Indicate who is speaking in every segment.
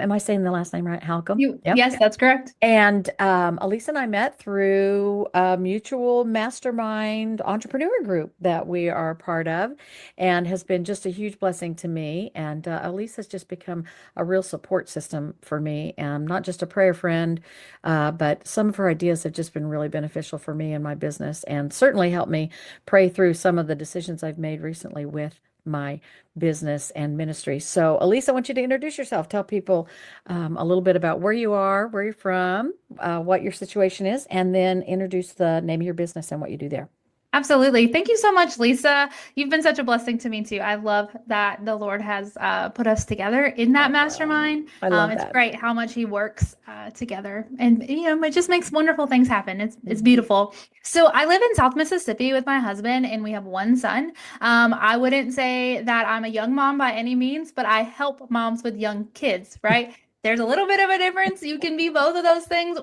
Speaker 1: Am I saying the last name right? Halcomb? Yep.
Speaker 2: Yes, that's correct.
Speaker 1: And Aliese and I met through a mutual mastermind entrepreneur group that we are a part of, and has been just a huge blessing to me. And Aliese has just become a real support system for me, and not just a prayer friend, but some of her ideas have just been really beneficial for me and my business, and certainly helped me pray through some of the decisions I've made recently with my business and ministry. So, Aliese, I want you to introduce yourself. Tell people a little bit about where you are, where you're from, what your situation is, and then introduce the name of your business and what you do there.
Speaker 2: Absolutely. Thank you so much, Lisa. You've been such a blessing to me too. I love that the Lord has put us together in that mastermind.
Speaker 1: I love
Speaker 2: It's
Speaker 1: that.
Speaker 2: great how much He works together, and it just makes wonderful things happen. It's beautiful. So I live in South Mississippi with my husband, and we have one son. I wouldn't say that I'm a young mom by any means, but I help moms with young kids. Right? There's a little bit of a difference. You can be both of those things,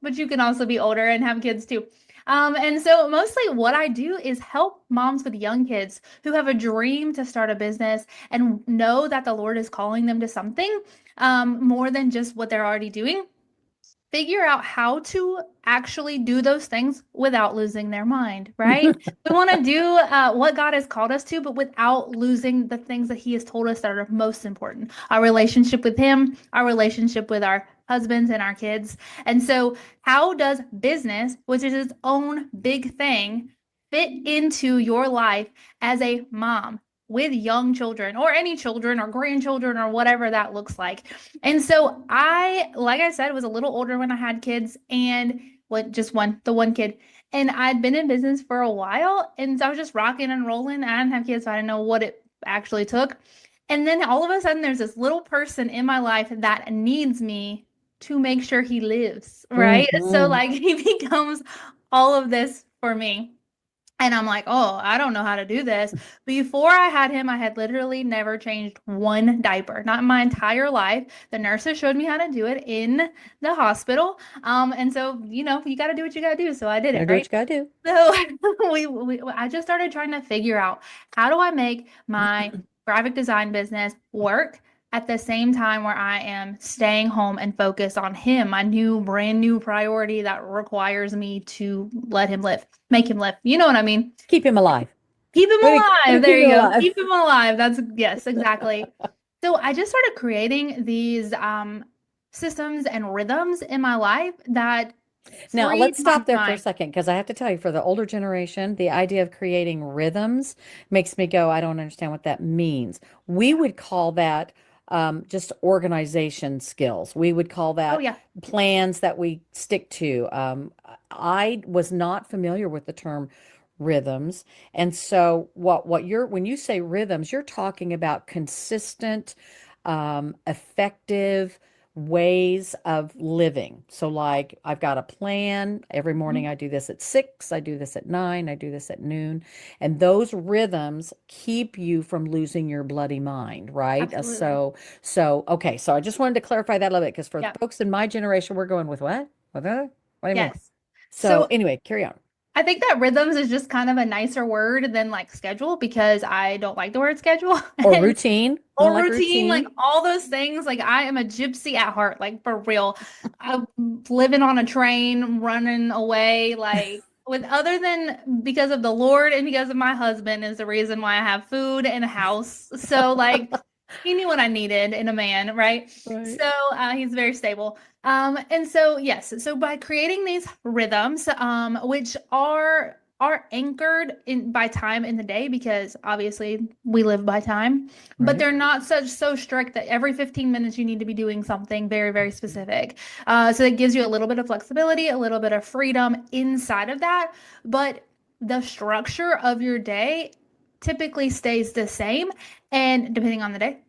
Speaker 2: but you can also be older and have kids too. And so mostly what I do is help moms with young kids who have a dream to start a business and know that the Lord is calling them to something more than just what they're already doing. Figure out how to actually do those things without losing their mind, right? We want to do what God has called us to, but without losing the things that He has told us that are most important: our relationship with Him, our relationship with our husbands and our kids. And so, how does business, which is its own big thing, fit into your life as a mom with young children or any children or grandchildren or whatever that looks like? And so like I said, was a little older when I had kids, and what just the one kid. And I'd been in business for a while. And so I was just rocking and rolling. I didn't have kids, so I didn't know what it actually took. And then all of a sudden there's this little person in my life that needs me to make sure he lives, right? So
Speaker 1: Mhm.
Speaker 2: like he becomes all of this for me. And I'm like, oh, I don't know how to do this. Before I had him, I had literally never changed one diaper, not in my entire life. The nurses showed me how to do it in the hospital. And so, you got to do what you got to do. So I did
Speaker 1: Gotta
Speaker 2: it,
Speaker 1: do what
Speaker 2: right?
Speaker 1: you gotta do.
Speaker 2: So I just started trying to figure out how do I make my graphic design business work at the same time where I am staying home and focus on him, my brand new priority that requires me to let him live, make him live. You know what I mean?
Speaker 1: Keep him alive.
Speaker 2: Keep him
Speaker 1: Way to
Speaker 2: alive.
Speaker 1: keep
Speaker 2: There
Speaker 1: him
Speaker 2: you go.
Speaker 1: alive.
Speaker 2: Keep him alive. Yes, exactly. So I just started creating these systems and rhythms in my life that
Speaker 1: Now,
Speaker 2: freed
Speaker 1: let's
Speaker 2: my
Speaker 1: stop there for a
Speaker 2: mind.
Speaker 1: second because I have to tell you, for the older generation, the idea of creating rhythms makes me go, I don't understand what that means. We would call that just organization skills. We would call
Speaker 2: Oh
Speaker 1: that
Speaker 2: yeah.
Speaker 1: plans that we stick to. I was not familiar with the term rhythms. And so when you say rhythms, you're talking about consistent, effective ways of living. So, like, I've got a plan. Every morning
Speaker 2: Mhm.
Speaker 1: I do this at 6, I do this at 9, I do this at noon. And those rhythms keep you from losing your bloody mind, right?
Speaker 2: Absolutely.
Speaker 1: Okay. So I just wanted to clarify that a little bit because for
Speaker 2: Yeah.
Speaker 1: folks in my generation, we're going with what? What do you mean?
Speaker 2: Yes.
Speaker 1: So,
Speaker 2: So
Speaker 1: anyway, carry on.
Speaker 2: I think that rhythms is just kind of a nicer word than like schedule because I don't like the word schedule
Speaker 1: Or
Speaker 2: and
Speaker 1: routine. I don't
Speaker 2: or
Speaker 1: like
Speaker 2: routine, like
Speaker 1: routine.
Speaker 2: all those things. Like I am a gypsy at heart, like for real. I'm living on a train, running away, like with other than because of the Lord and because of my husband is the reason why I have food and a house. So like he knew what I needed in a man, right?
Speaker 1: Right.
Speaker 2: So he's very stable. And so yes, so by creating these rhythms, which are anchored in by time in the day, because obviously we live by time, but
Speaker 1: Right.
Speaker 2: they're not so strict that every 15 minutes you need to be doing something very, very specific. So it gives you a little bit of flexibility, a little bit of freedom inside of that, but the structure of your day typically stays the same, and depending on the day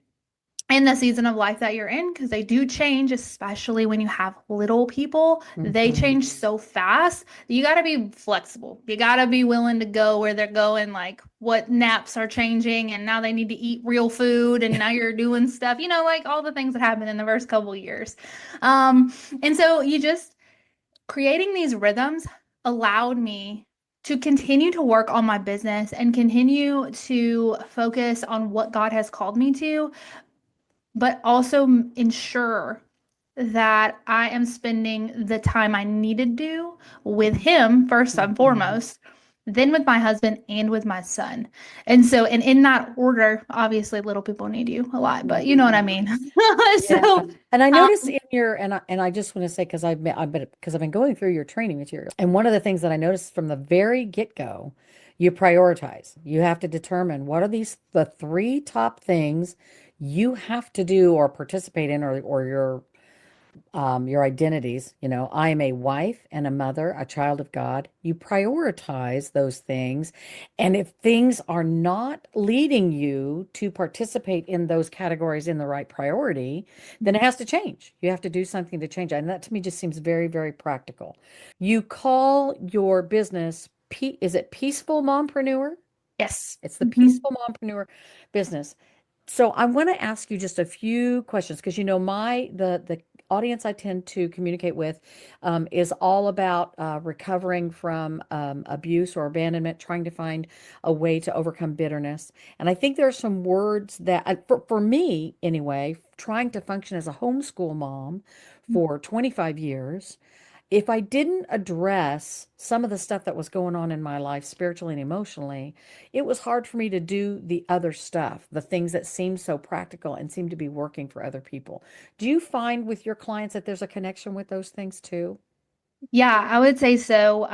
Speaker 2: and the season of life that you're in, because they do change, especially when you have little people. They
Speaker 1: Mhm.
Speaker 2: change so fast. You got to be flexible. You got to be willing to go where they're going, like what naps are changing, and now they need to eat real food, and now you're doing stuff, like all the things that happen in the first couple of years. Um, and so you just creating these rhythms allowed me to continue to work on my business and continue to focus on what God has called me to but also ensure that I am spending the time I need to do with him first and
Speaker 1: Mhm.
Speaker 2: foremost, then with my husband and with my son. And so, and in that order, obviously little people need you a lot, but you know what I
Speaker 1: Mhm.
Speaker 2: mean.
Speaker 1: Yeah.
Speaker 2: So,
Speaker 1: And I noticed
Speaker 2: um,
Speaker 1: in your, and I just want to say, because I've been going through your training materials. And one of the things that I noticed from the very get-go, you prioritize. You have to determine what are the three top things you have to do or participate in, or your identities. I am a wife and a mother, a child of God. You prioritize those things. And if things are not leading you to participate in those categories in the right priority, then it has to change. You have to do something to change that. And that to me just seems very, very practical. You call your business, is it Peaceful Mompreneur?
Speaker 2: yes.
Speaker 1: It's the
Speaker 2: Mhm.
Speaker 1: Peaceful Mompreneur business. So I want to ask you just a few questions because the audience I tend to communicate with is all about recovering from abuse or abandonment, trying to find a way to overcome bitterness. And I think there are some words that, for me anyway, trying to function as a homeschool mom for 25 years, if I didn't address some of the stuff that was going on in my life spiritually and emotionally, it was hard for me to do the other stuff, the things that seem so practical and seem to be working for other people. Do you find with your clients that there's a connection with those things too?
Speaker 2: Yeah, I would say so.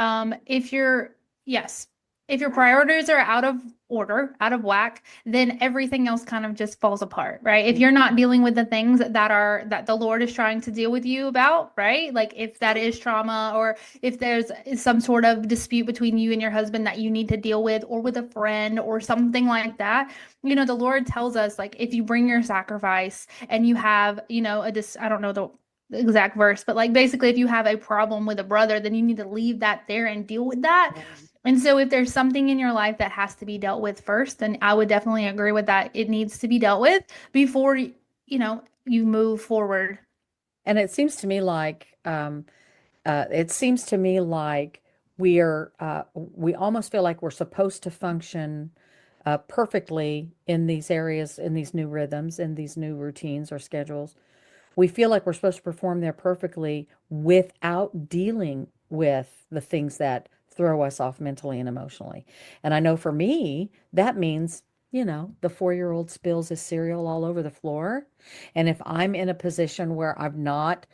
Speaker 2: Yes, if your priorities are out of order, out of whack, then everything else kind of just falls apart, right? If you're not dealing with the things that the Lord is trying to deal with you about, right? Like if that is trauma or if there's some sort of dispute between you and your husband that you need to deal with or with a friend or something like that, the Lord tells us like if you bring your sacrifice and you have, I don't know the exact verse, but like basically, if you have a problem with a brother, then you need to leave that there and deal with that.
Speaker 1: Right.
Speaker 2: And so, if there's something in your life that has to be dealt with first, then I would definitely agree with that. It needs to be dealt with before you move forward.
Speaker 1: And it seems to me like we almost feel like we're supposed to function perfectly in these areas, in these new rhythms, in these new routines or schedules. We feel like we're supposed to perform there perfectly without dealing with the things that throw us off mentally and emotionally. And I know for me, that means, the 4-year-old spills his cereal all over the floor. And if I'm in a position where I've not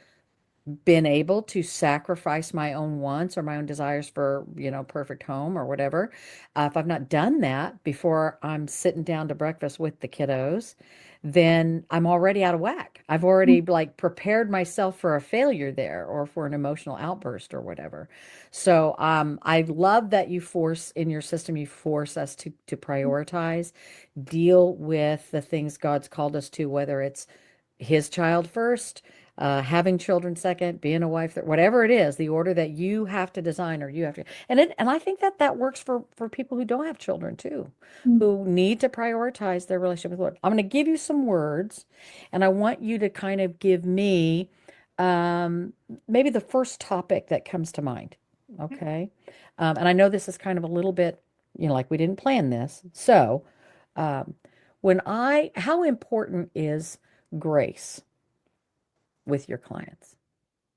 Speaker 1: been able to sacrifice my own wants or my own desires for, perfect home or whatever, if I've not done that before I'm sitting down to breakfast with the kiddos, then I'm already out of whack. I've already like prepared myself for a failure there or for an emotional outburst or whatever. So I love that you force in your system, you force us to prioritize, deal with the things God's called us to, whether it's his child first, having children second, being a wife, whatever it is, the order that you have to design or you have to, and I think that that works for people who don't have children too, who need to prioritize their relationship with the Lord. I'm going to give you some words, and I want you to kind of give me um, maybe the first topic that comes to mind. Okay. And I know this is kind of a little bit, like we didn't plan this. So, um, how important is grace with your clients?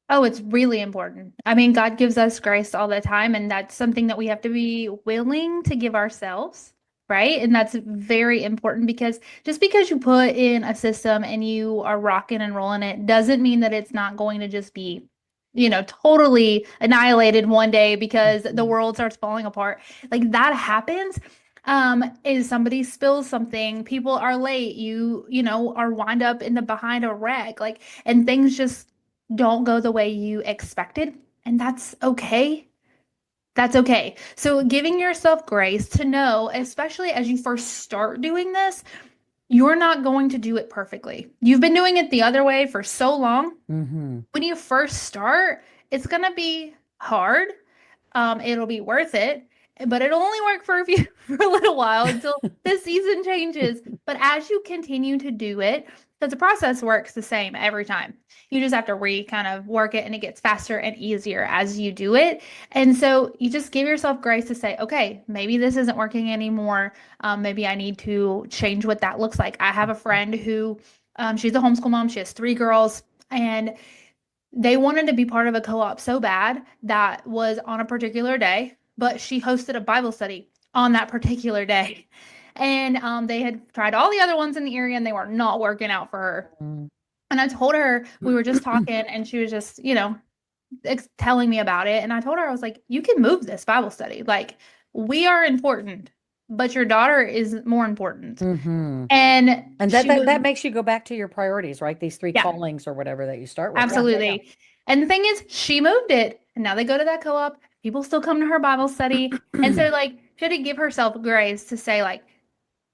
Speaker 2: Oh, it's really important. I mean, God gives us grace all the time, and that's something that we have to be willing to give ourselves, right? And that's very important because just because you put in a system and you are rocking and rolling it doesn't mean that it's not going to just be, totally annihilated one day because the
Speaker 1: Mhm.
Speaker 2: world starts falling apart. Like that happens. Is somebody spills something, people are late, are wind up in the behind a wreck, like, and things just don't go the way you expected, and that's okay. That's okay. So giving yourself grace to know, especially as you first start doing this, you're not going to do it perfectly. You've been doing it the other way for so long.
Speaker 1: Mhm.
Speaker 2: When you first start, it's going to be hard. It'll be worth it, but it'll only work for a few for a little while until the season changes. But as you continue to do it, because the process works the same every time, you just have to kind of work it, and it gets faster and easier as you do it. And so you just give yourself grace to say, okay, maybe this isn't working anymore. Maybe I need to change what that looks like. I have a friend who She's a homeschool mom. She has three girls, and they wanted to be part of a co-op so bad that was on a particular day, but she hosted a Bible study on that particular day. And they had tried all the other ones in the area and they were not working out for her.
Speaker 1: Mm.
Speaker 2: And I told her, we were just talking and she was just, telling me about it. And I told her, I was like, you can move this Bible study. Like, we are important, but your daughter is more important.
Speaker 1: Hmm.
Speaker 2: And
Speaker 1: And
Speaker 2: she was,
Speaker 1: that makes you go back to your priorities, right? These three
Speaker 2: yeah.
Speaker 1: callings or whatever that you start with. Yeah, yeah, yeah.
Speaker 2: Absolutely. And the thing is, she moved it, and now they go to that co-op. People still come to her Bible study. And so, like, she had to give herself grace to say, like,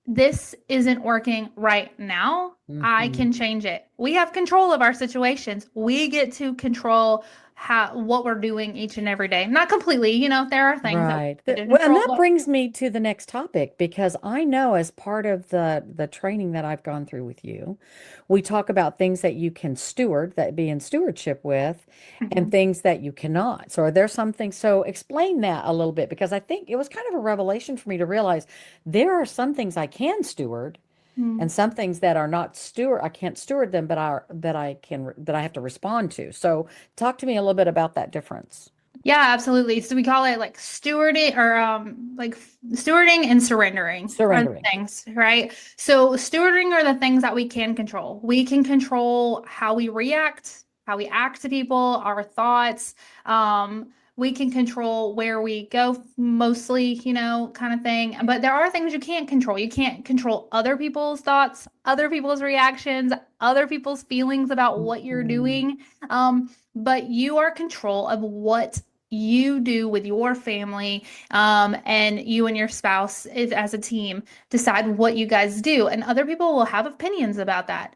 Speaker 2: this isn't working right now. I
Speaker 1: Hmm.
Speaker 2: can change it. We have control of our situations. We get to control what we're doing each and every day. Not completely, there are things that
Speaker 1: Right.
Speaker 2: we need to
Speaker 1: Well, and
Speaker 2: control,
Speaker 1: that
Speaker 2: but
Speaker 1: brings me to the next topic because I know as part of the training that I've gone through with you, we talk about things that you can steward, that be in stewardship with, and
Speaker 2: Mhm.
Speaker 1: things that you cannot. So are there some things? So explain that a little bit because I think it was kind of a revelation for me to realize there are some things I can steward and
Speaker 2: Mm.
Speaker 1: some things that are not steward, I can't steward them, but are that I have to respond to. So talk to me a little bit about that difference.
Speaker 2: Yeah, absolutely. So we call it like stewarding or stewarding and surrendering are the
Speaker 1: Surrendering.
Speaker 2: things, right? So stewarding are the things that we can control. We can control how we react, how we act to people, our thoughts. We can control where we go mostly, kind of thing. But there are things you can't control. You can't control other people's thoughts, other people's reactions, other people's feelings about what you're
Speaker 1: Mhm.
Speaker 2: doing. But you are control of what you do with your family, and you and your spouse is, as a team, decide what you guys do. And other people will have opinions about that.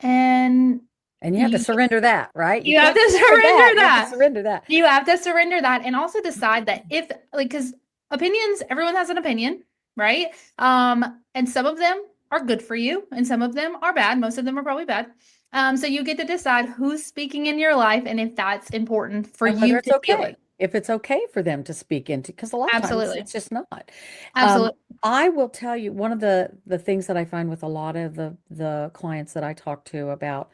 Speaker 2: And
Speaker 1: And you have to
Speaker 2: you
Speaker 1: surrender that, right? You
Speaker 2: you have
Speaker 1: can't
Speaker 2: to
Speaker 1: steward that.
Speaker 2: surrender
Speaker 1: You have to
Speaker 2: that.
Speaker 1: surrender that.
Speaker 2: You have to surrender that and also decide that if like because opinions, everyone has an opinion, right? And some of them are good for you and some of them are bad. Most of them are probably bad. So you get to decide who's speaking in your life and if that's important for
Speaker 1: And whether
Speaker 2: you
Speaker 1: it's
Speaker 2: to deal with.
Speaker 1: okay, if it's okay for them to speak into, because a lot of times
Speaker 2: Absolutely.
Speaker 1: it's just not.
Speaker 2: Absolutely.
Speaker 1: I will tell you one of the things that I find with a lot of the clients that I talk to about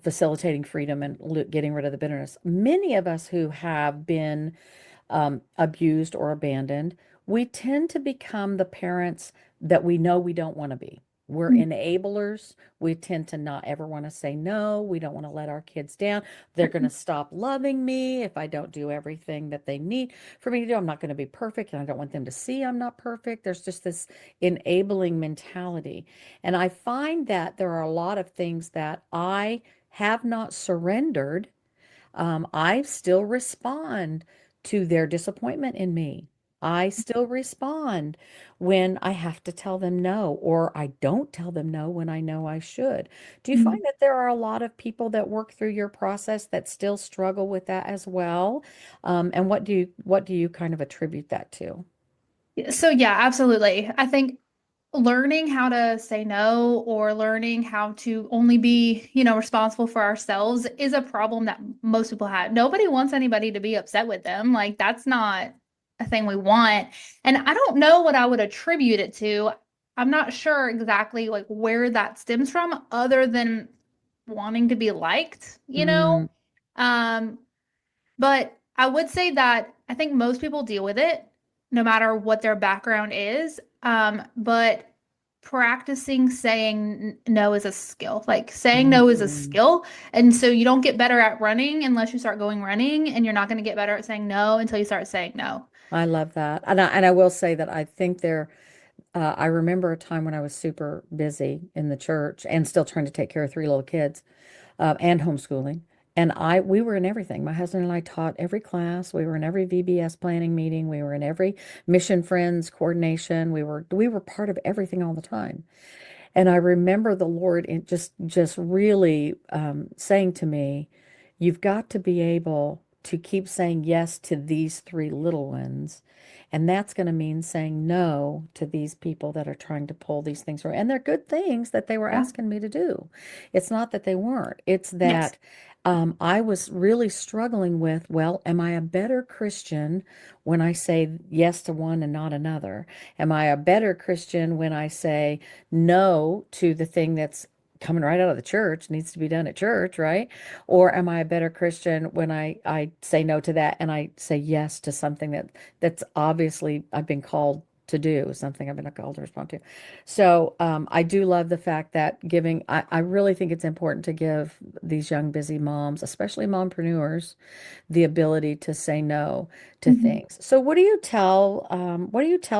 Speaker 1: facilitating freedom and getting rid of the bitterness. Many of us who have been abused or abandoned, we tend to become the parents that we know we don't want to be. We're enablers. We tend to not ever want to say no. We don't want to let our kids down. They're going to stop loving me if I don't do everything that they need for me to do. I'm not going to be perfect, and I don't want them to see I'm not perfect. There's just this enabling mentality. And I find that there are a lot of things that I have not surrendered. I still respond to their disappointment in me. I still respond when I have to tell them no, or I don't tell them no when I know I should. Do you find that there are a lot of people that work through your process that still struggle with that as well? And what do you kind of attribute that to?
Speaker 2: So yeah, absolutely. I think learning how to say no or learning how to only be, responsible for ourselves is a problem that most people have. Nobody wants anybody to be upset with them. Like that's not a thing we want. And I don't know what I would attribute it to. I'm not sure exactly like where that stems from other than wanting to be liked.
Speaker 1: Mm,
Speaker 2: Um, but I would say that I think most people deal with it, no matter what their background is. But practicing saying no is a skill. Like saying no is a
Speaker 1: mhm.
Speaker 2: skill. And so you don't get better at running unless you start going running, and you're not going to get better at saying no until you start saying no.
Speaker 1: I love that. And I will say that I think I remember a time when I was super busy in the church and still trying to take care of three little kids. And homeschooling. And we were in everything. My husband and I taught every class. We were in every VBS planning meeting. We were in every mission friends coordination. We were part of everything all the time. And I remember the Lord just really saying to me, "You've got to be able to keep saying yes to these three little ones." And that's going to mean saying no to these people that are trying to pull these things through. And they're good things that they were
Speaker 2: Yeah.
Speaker 1: asking me to do. It's not that they weren't. It's
Speaker 2: Yes.
Speaker 1: that I was really struggling with, well, am I a better Christian when I say yes to one and not another? Am I a better Christian when I say no to the thing that's coming right out of the church, needs to be done at church, right? Or am I a better Christian when I say no to that and I say yes to something that's obviously I've been called to do, something I've been called to respond to. So I do love the fact that I really think it's important to give these young busy moms, especially mompreneurs, the ability to say no to
Speaker 2: Mhm.
Speaker 1: things. So what do you tell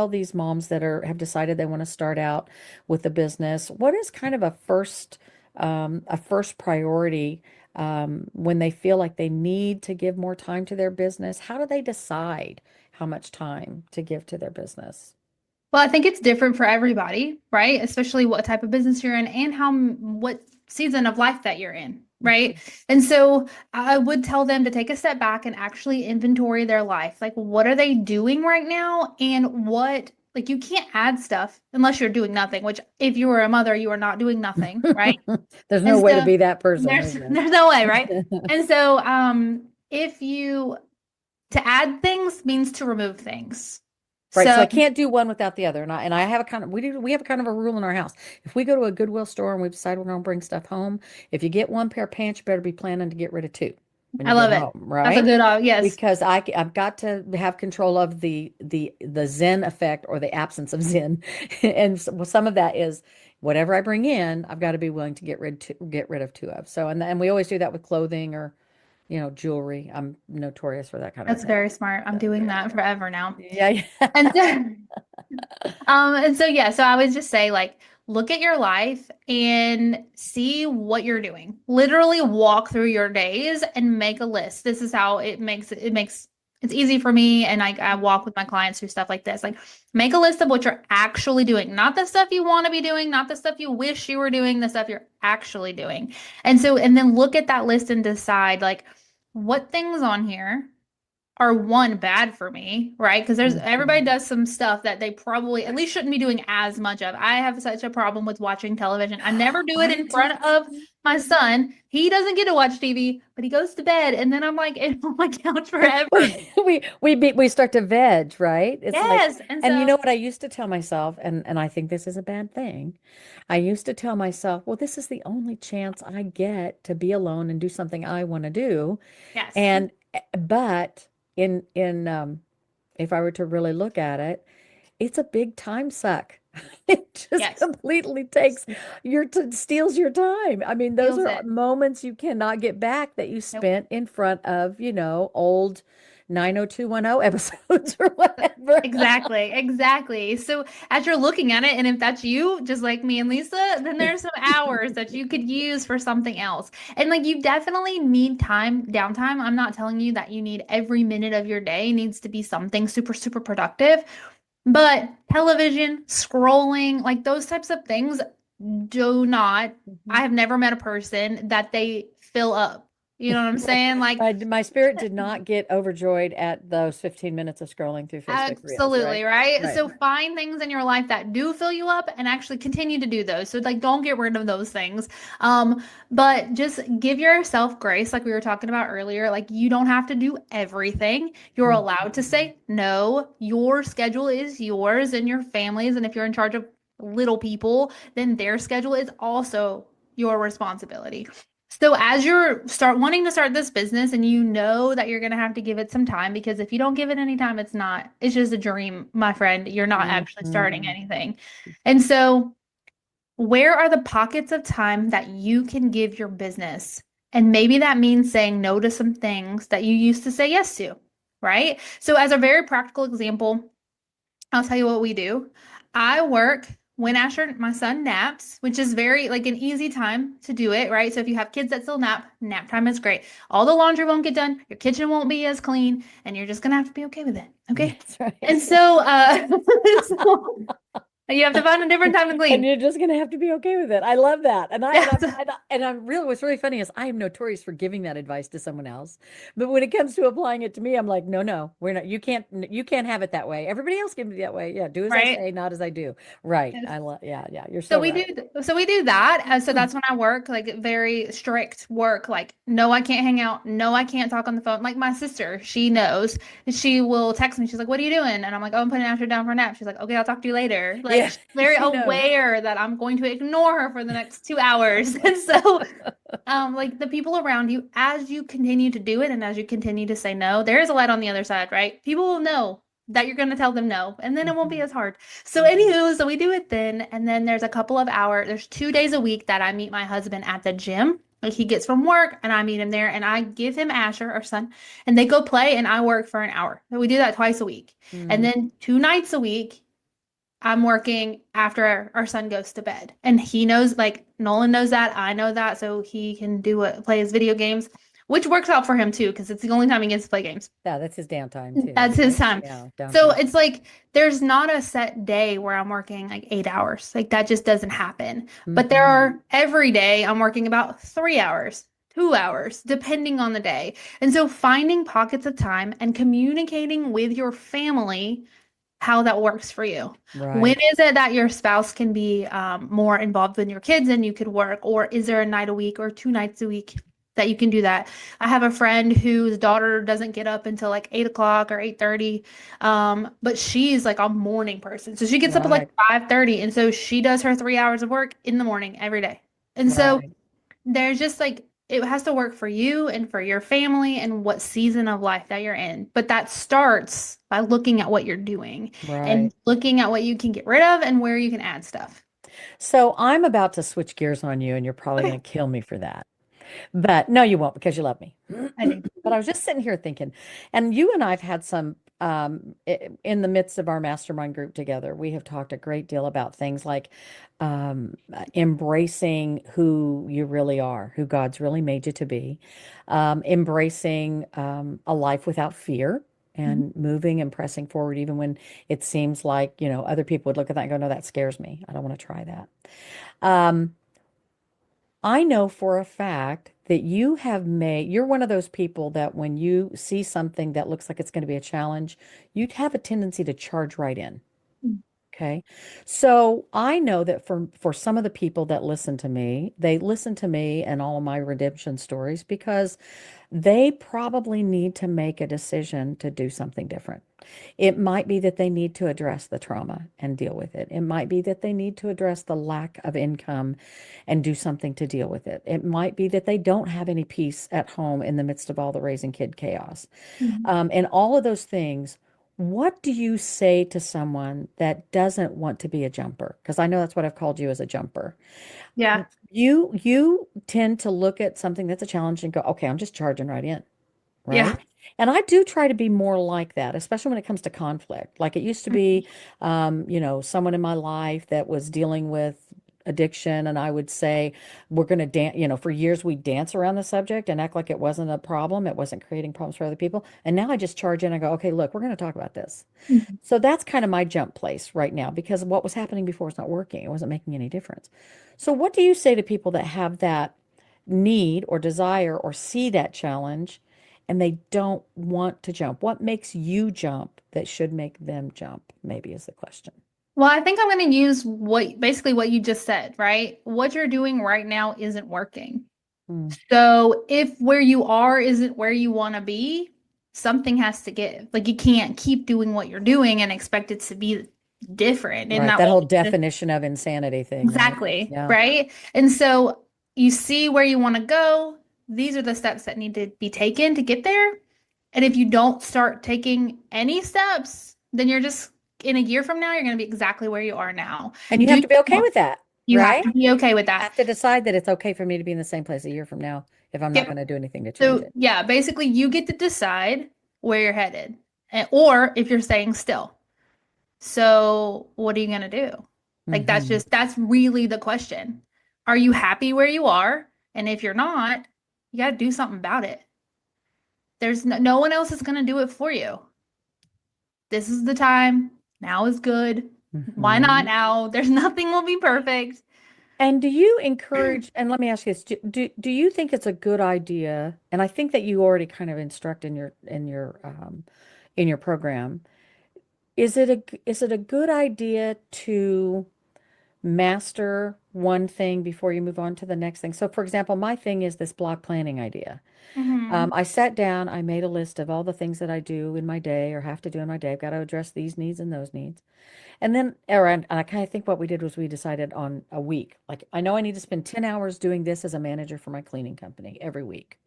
Speaker 1: these moms that have decided they want to start out with a business? What is kind of a first priority when they feel like they need to give more time to their business? How do they decide how much time to give to their business?
Speaker 2: Well, I think it's different for everybody, right? Especially what type of business you're in and what season of life that you're in, right? And so I would tell them to take a step back and actually inventory their life. Like, what are they doing right now? And like, you can't add stuff unless you're doing nothing, which if you were a mother, you are not doing nothing, right?
Speaker 1: There's no
Speaker 2: And
Speaker 1: way to
Speaker 2: so
Speaker 1: be that person,
Speaker 2: there's
Speaker 1: is there?
Speaker 2: there's no way, right? And so if you to add things means to remove things.
Speaker 1: Right, so
Speaker 2: So
Speaker 1: I can't do one without the other, and I have a kind of we have a kind of a rule in our house. If we go to a Goodwill store and we decide we're going to bring stuff home, if you get one pair of pants, you better be planning to get rid of two when
Speaker 2: I
Speaker 1: you get
Speaker 2: love it.
Speaker 1: home,
Speaker 2: That's a
Speaker 1: right?
Speaker 2: good, yes,
Speaker 1: Because I've got to have control of the Zen effect or the absence of Zen, and some of that is whatever I bring in, I've got to be willing to get rid of two of. So and we always do that with clothing or jewelry. I'm notorious for that kind of a
Speaker 2: that's
Speaker 1: thing.
Speaker 2: very smart. I'm
Speaker 1: So
Speaker 2: doing
Speaker 1: yeah,
Speaker 2: that forever now.
Speaker 1: yeah,
Speaker 2: And
Speaker 1: yeah.
Speaker 2: so, yeah, so I would just say like look at your life and see what you're doing. Literally walk through your days and make a list. This is how it makes it's easy for me and I walk with my clients through stuff like this. Like make a list of what you're actually doing, not the stuff you want to be doing, not the stuff you wish you were doing, the stuff you're actually doing. And then look at that list and decide like what things on here are one bad for me, right? Because there's everybody
Speaker 1: Mhm.
Speaker 2: does some stuff that they probably at least shouldn't be doing as much of. I have such a problem with watching television. I never do it
Speaker 1: I
Speaker 2: in
Speaker 1: do
Speaker 2: front of
Speaker 1: too.
Speaker 2: my son. He doesn't get to watch TV, but he goes to bed, and then I'm like on my couch forever.
Speaker 1: We start to veg, right? It's like,
Speaker 2: Yes, and
Speaker 1: and you
Speaker 2: so
Speaker 1: know what I used to tell myself, and I think this is a bad thing. I used to tell myself, well, this is the only chance I get to be alone and do something I want to do.
Speaker 2: yes,
Speaker 1: And but in if I were to really look at it, it's a big time suck. It just
Speaker 2: yes,
Speaker 1: completely takes steals your time. I mean, those
Speaker 2: feels
Speaker 1: are
Speaker 2: it.
Speaker 1: moments you cannot get back that you
Speaker 2: Nope.
Speaker 1: spent in front of, old 90210 episodes or whatever.
Speaker 2: Exactly, exactly. So as you're looking at it, and if that's you, just like me and Lisa, then there's some hours that you could use for something else. And like you definitely need downtime. I'm not telling you that you need every minute of your day needs to be something super, super productive, but television, scrolling, like those types of things do not, I
Speaker 1: Mhm.
Speaker 2: have never met a person that they fill up. You know what I'm
Speaker 1: Right.
Speaker 2: saying? Like
Speaker 1: My spirit did not get overjoyed at those 15 minutes of scrolling through Facebook Reels, right?
Speaker 2: absolutely, right?
Speaker 1: Right.
Speaker 2: So find things in your life that do fill you up and actually continue to do those. So like don't get rid of those things. But just give yourself grace, like we were talking about earlier. Like you don't have to do everything. You're allowed to
Speaker 1: Mhm.
Speaker 2: say no. Your schedule is yours and your family's. And if you're in charge of little people, then their schedule is also your responsibility. So as you're start wanting to start this business and you know that you're going to have to give it some time because if you don't give it any time, it's just a dream, my friend. You're not actually starting
Speaker 1: Mhm.
Speaker 2: anything. And so where are the pockets of time that you can give your business? And maybe that means saying no to some things that you used to say yes to, right? So as a very practical example, I'll tell you what we do. I work when Asher, my son, naps, which is very like an easy time to do it, right? So if you have kids that still nap time is great. All the laundry won't get done, your kitchen won't be as clean, and you're just gonna have to be okay with it. Okay.
Speaker 1: That's right.
Speaker 2: And so, so you have to find a different time to
Speaker 1: And
Speaker 2: clean.
Speaker 1: you're just gonna have to be okay with it. I love that. And I and
Speaker 2: Yeah.
Speaker 1: I'm and I'm really what's really funny is I am notorious for giving that advice to someone else. But when it comes to applying it to me, I'm like, no, no, we're not you can't have it that way. Everybody else can be that way. Yeah, do as I
Speaker 2: Right.
Speaker 1: say, not as I do. Right.
Speaker 2: Yes.
Speaker 1: I love yeah, you're
Speaker 2: So
Speaker 1: so
Speaker 2: we do
Speaker 1: right.
Speaker 2: so we do that. So that's when I work like very strict work. Like no, I can't hang out. No, I can't talk on the phone. Like my sister, she knows. She will text me. She's like, "What are you doing?" And I'm like, "Oh, I'm putting Asher down for a nap." She's like, "Okay, I'll talk to you later." like
Speaker 1: Yeah,
Speaker 2: very
Speaker 1: she knows.
Speaker 2: aware that I'm going to ignore her for the next 2 hours. And so like the people around you, as you continue to do it and as you continue to say no, there is a light on the other side, right? People will know that you're going to tell them no, and then it won't be
Speaker 1: Mhm,
Speaker 2: as hard. So,
Speaker 1: mhm.
Speaker 2: anywho, so we do it then, and then there's a couple of hours, there's 2 days a week that I meet my husband at the gym. Like he gets from work and I meet him there and I give him Asher, our son, and they go play and I work for an hour. So we do that twice a week. And
Speaker 1: Mm.
Speaker 2: then 2 nights a week, I'm working after our son goes to bed. And he knows, like Nolan knows that, I know that, so he can do it, play his video games, which works out for him too, because it's the only time he gets to play games.
Speaker 1: Yeah, that's his downtime too,
Speaker 2: That's his
Speaker 1: right?
Speaker 2: time.
Speaker 1: Yeah,
Speaker 2: So
Speaker 1: downtime.
Speaker 2: it's like there's not a set day where I'm working like 8 hours. Like that just doesn't happen. But there
Speaker 1: Hmm.
Speaker 2: are every day I'm working about 3 hours, 2 hours, depending on the day. And so finding pockets of time and communicating with your family how that works for you. When
Speaker 1: Right.
Speaker 2: is it that your spouse can be more involved with your kids and you could work? Or is there a night a week or 2 nights a week that you can do that? I have a friend whose daughter doesn't get up until like 8 o'clock or 8:30. But she's like a morning person. So she gets up at like
Speaker 1: Right.
Speaker 2: 5:30. And so she does her 3 hours of work in the morning every day. And so
Speaker 1: Right.
Speaker 2: there's just like it has to work for you and for your family and what season of life that you're in. But that starts by looking at what you're doing and
Speaker 1: Right.
Speaker 2: looking at what you can get rid of and where you can add stuff.
Speaker 1: So I'm about to switch gears on you, and you're probably
Speaker 2: Okay.
Speaker 1: going to kill me for that. But no, you won't because you love me.
Speaker 2: I do.
Speaker 1: But I was just sitting here thinking, and you and I have had some, in the midst of our mastermind group together, we have talked a great deal about things like embracing who you really are, who God's really made you to be, embracing a life without fear.
Speaker 2: Mhm.
Speaker 1: And moving and pressing forward, even when it seems like, other people would look at that and go, no, that scares me. I don't want to try that. Um, I know for a fact that you're one of those people that when you see something that looks like it's going to be a challenge, you'd have a tendency to charge right in. Okay. So I know that for some of the people that listen to me, they listen to me and all of my redemption stories because they probably need to make a decision to do something different. It might be that they need to address the trauma and deal with it. It might be that they need to address the lack of income and do something to deal with it. It might be that they don't have any peace at home in the midst of all the raising kid chaos.
Speaker 2: Mhm.
Speaker 1: And all of those things. What do you say to someone that doesn't want to be a jumper? Because I know that's what I've called you as a jumper.
Speaker 2: Yeah.
Speaker 1: You tend to look at something that's a challenge and go, okay, I'm just charging right in,
Speaker 2: Yeah.
Speaker 1: right? And I do try to be more like that, especially when it comes to conflict. Like it used to be, someone in my life that was dealing with addiction, and I would say, we're going to dance, for years we dance around the subject and act like it wasn't a problem. It wasn't creating problems for other people. And now I just charge in and go, okay, look, we're going to talk about this.
Speaker 2: Mhm.
Speaker 1: So that's kind of my jump place right now because what was happening before is not working. It wasn't making any difference. So what do you say to people that have that need or desire or see that challenge and they don't want to jump? What makes you jump that should make them jump? Maybe is the question.
Speaker 2: Well, I think I'm going to use what you just said, right? What you're doing right now isn't working.
Speaker 1: Hmm.
Speaker 2: So if where you are isn't where you want to be, something has to give. Like you can't keep doing what you're doing and expect it to be different. And
Speaker 1: Right.
Speaker 2: that
Speaker 1: That whole
Speaker 2: way,
Speaker 1: definition of insanity thing, right?
Speaker 2: exactly,
Speaker 1: Yeah.
Speaker 2: right? And so you see where you want to go. These are the steps that need to be taken to get there. And if you don't start taking any steps, then you're just in a year from now, you're going to be exactly where you are now.
Speaker 1: And you
Speaker 2: Do
Speaker 1: have
Speaker 2: you
Speaker 1: to be okay
Speaker 2: want-
Speaker 1: with that,
Speaker 2: you have
Speaker 1: right?
Speaker 2: to be okay with
Speaker 1: You
Speaker 2: that.
Speaker 1: have to decide that it's okay for me to be in the same place a year from now if I'm not going
Speaker 2: Yep.
Speaker 1: to do anything to change
Speaker 2: So,
Speaker 1: it.
Speaker 2: yeah, basically, you get to decide where you're headed or if you're staying still. So, what are you going to do? Like,
Speaker 1: Hmm.
Speaker 2: that's really the question. Are you happy where you are? And if you're not, you got to do something about it. There's no one else is going to do it for you. This is the time. Now is good. Why not
Speaker 1: Hmm.
Speaker 2: now? There's nothing will be perfect.
Speaker 1: And do you encourage, and let me ask you this, do you think it's a good idea, and I think that you already kind of instruct in your program, is it a good idea to master one thing before you move on to the next thing. So, for example, my thing is this block planning idea.
Speaker 2: Mm-hmm.
Speaker 1: I sat down, I made a list of all the things that I do in my day or have to do in my day. I've got to address these needs and those needs. And then, and I kind of think what we did was we decided on a week. Like, I know I need to spend 10 hours doing this as a manager for my cleaning company every week.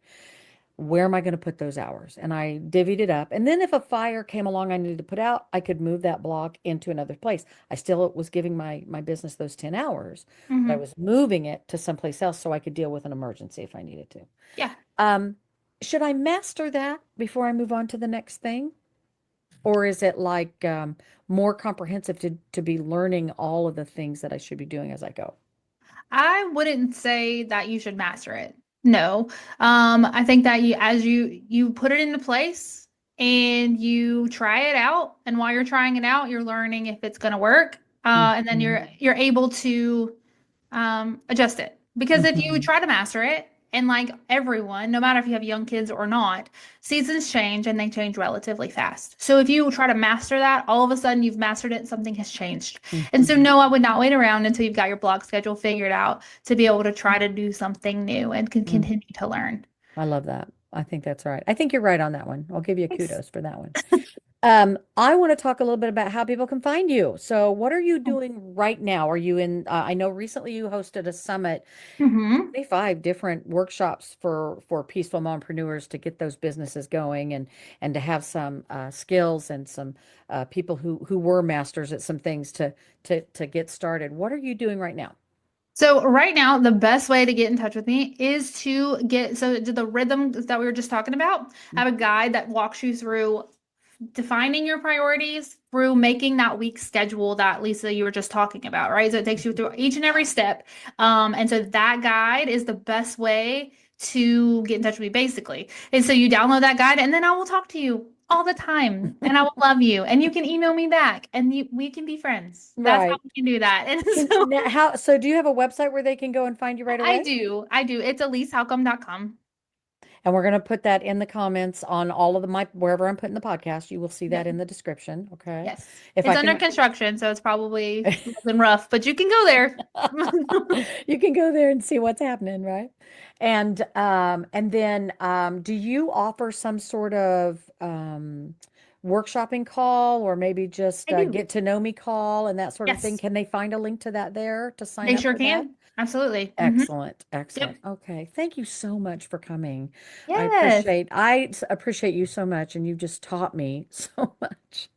Speaker 1: Where am I going to put those hours? And I divvied it up. And then if a fire came along I needed to put out, I could move that block into another place. I still was giving my business those 10 hours, but I
Speaker 2: Mm-hmm.
Speaker 1: was moving it to someplace else so I could deal with an emergency if I needed to.
Speaker 2: Yeah.
Speaker 1: Um, should I master that before I move on to the next thing? Or is it like more comprehensive to be learning all of the things that I should be doing as I go?
Speaker 2: I wouldn't say that you should master it. No. I think that you put it into place and you try it out, and while you're trying it out, you're learning if it's going to work. And then
Speaker 1: Mhm.
Speaker 2: you're able to adjust it. Because if you
Speaker 1: Mhm.
Speaker 2: try to master it, and like everyone, no matter if you have young kids or not, seasons change and they change relatively fast. So if you try to master that, all of a sudden you've mastered it and something has changed. And so,
Speaker 1: Mhm.
Speaker 2: no, I would not wait around until you've got your block schedule figured out to be able to try to do something new and can
Speaker 1: Mm.
Speaker 2: continue to learn.
Speaker 1: I love that. I think that's right. I think you're right on that one. I'll give you a
Speaker 2: Thanks.
Speaker 1: kudos for that one. I want to talk a little bit about how people can find you. So, what are you doing right now? Are you in, I know recently you hosted a summit,
Speaker 2: Mm-hmm.
Speaker 1: 25 different workshops for peaceful mompreneurs to get those businesses going and to have some skills and some people who were masters at some things to get started. What are you doing right now?
Speaker 2: So right now, the best way to get in touch with me is to get to the rhythm that we were just talking about. I have a guide that walks you through defining your priorities through making that week schedule that Lisa you were just talking about, right? So it takes you through each and every step. And so that guide is the best way to get in touch with me, basically. And so you download that guide, and then I will talk to you all the time, and I will love you, and you can email me back, and we can be friends. That's how
Speaker 1: Right.
Speaker 2: we can do that. And
Speaker 1: Can,
Speaker 2: so
Speaker 1: now, how, so do you have a website where they can go and find you right
Speaker 2: I
Speaker 1: away?
Speaker 2: do. I do. It's aliesehalcomb.com.
Speaker 1: And we're going to put that in the comments on all of my wherever I'm putting the podcast. You will see that
Speaker 2: Yep.
Speaker 1: in the description. Okay.
Speaker 2: Yes.
Speaker 1: If
Speaker 2: It's
Speaker 1: I
Speaker 2: under
Speaker 1: can,
Speaker 2: construction, so it's probably looking rough, but you can go there.
Speaker 1: you can go there and see what's happening, right? And then do you offer some sort of workshopping call or maybe just
Speaker 2: I do.
Speaker 1: get to know me call and that sort of thing?
Speaker 2: Yes,
Speaker 1: Can they find a link to that there to sign
Speaker 2: they
Speaker 1: up
Speaker 2: sure
Speaker 1: for that?
Speaker 2: can. Absolutely.
Speaker 1: Excellent,
Speaker 2: Yep.
Speaker 1: excellent. Okay. Thank you so much for coming.
Speaker 2: Yes.
Speaker 1: I appreciate you so much and you just taught me so much.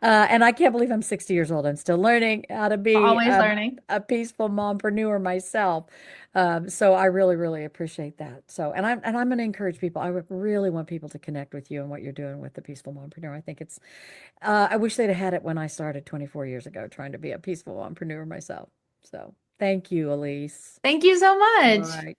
Speaker 1: And I can't believe I'm 60 years old. I'm still learning how to be
Speaker 2: Always learning.
Speaker 1: a peaceful mompreneur myself. So I really, really appreciate that. So, and I'm going to encourage people. I would really want people to connect with you and what you're doing with the peaceful mompreneur. I think it's, I wish they'd have had it when I started 24 years ago, trying to be a peaceful mompreneur myself. So thank you, Aliese.
Speaker 2: Thank you so
Speaker 1: All
Speaker 2: much.
Speaker 1: right.